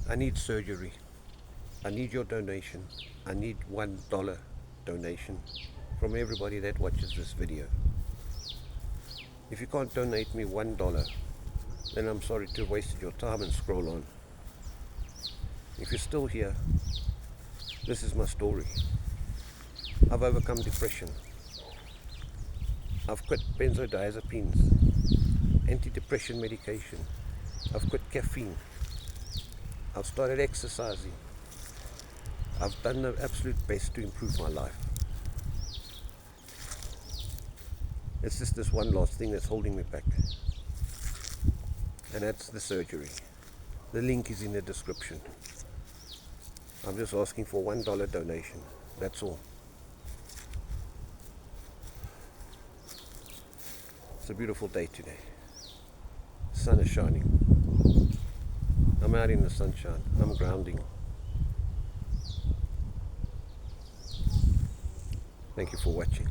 I need surgery. I need your donation. I need $1 donation from everybody that watches this video. If you can't donate me $1, then I'm sorry to have wasted your time and scroll on. If you're still here, this is my story. I've overcome depression. I've quit benzodiazepines, antidepressant medication. I've quit caffeine. I've started exercising. I've done the absolute best to improve my life. It's just this one last thing that's holding me back. And that's the surgery. The link is in the description. I'm just asking for $1 donation. That's all. It's a beautiful day today. The sun is shining. I'm out in the sunshine. I'm grounding. Thank you for watching.